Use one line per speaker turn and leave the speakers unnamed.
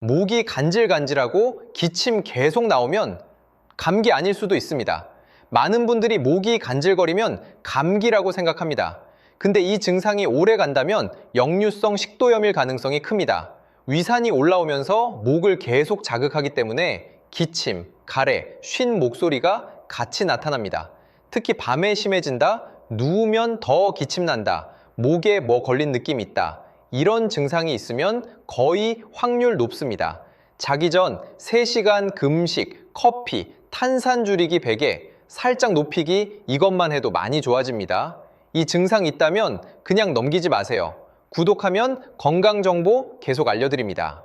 목이 간질간질하고 기침 계속 나오면 감기 아닐 수도 있습니다. 많은 분들이 목이 간질거리면 감기라고 생각합니다. 근데 이 증상이 오래 간다면 역류성 식도염일 가능성이 큽니다. 위산이 올라오면서 목을 계속 자극하기 때문에 기침, 가래, 쉰 목소리가 같이 나타납니다. 특히 밤에 심해진다, 누우면 더 기침난다, 목에 뭐 걸린 느낌이 있다. 이런 증상이 있으면 거의 확률 높습니다. 자기 전 3시간 금식, 커피, 탄산 줄이기 베개, 살짝 높이기 이것만 해도 많이 좋아집니다. 이 증상 있다면 그냥 넘기지 마세요. 구독하면 건강 정보 계속 알려드립니다.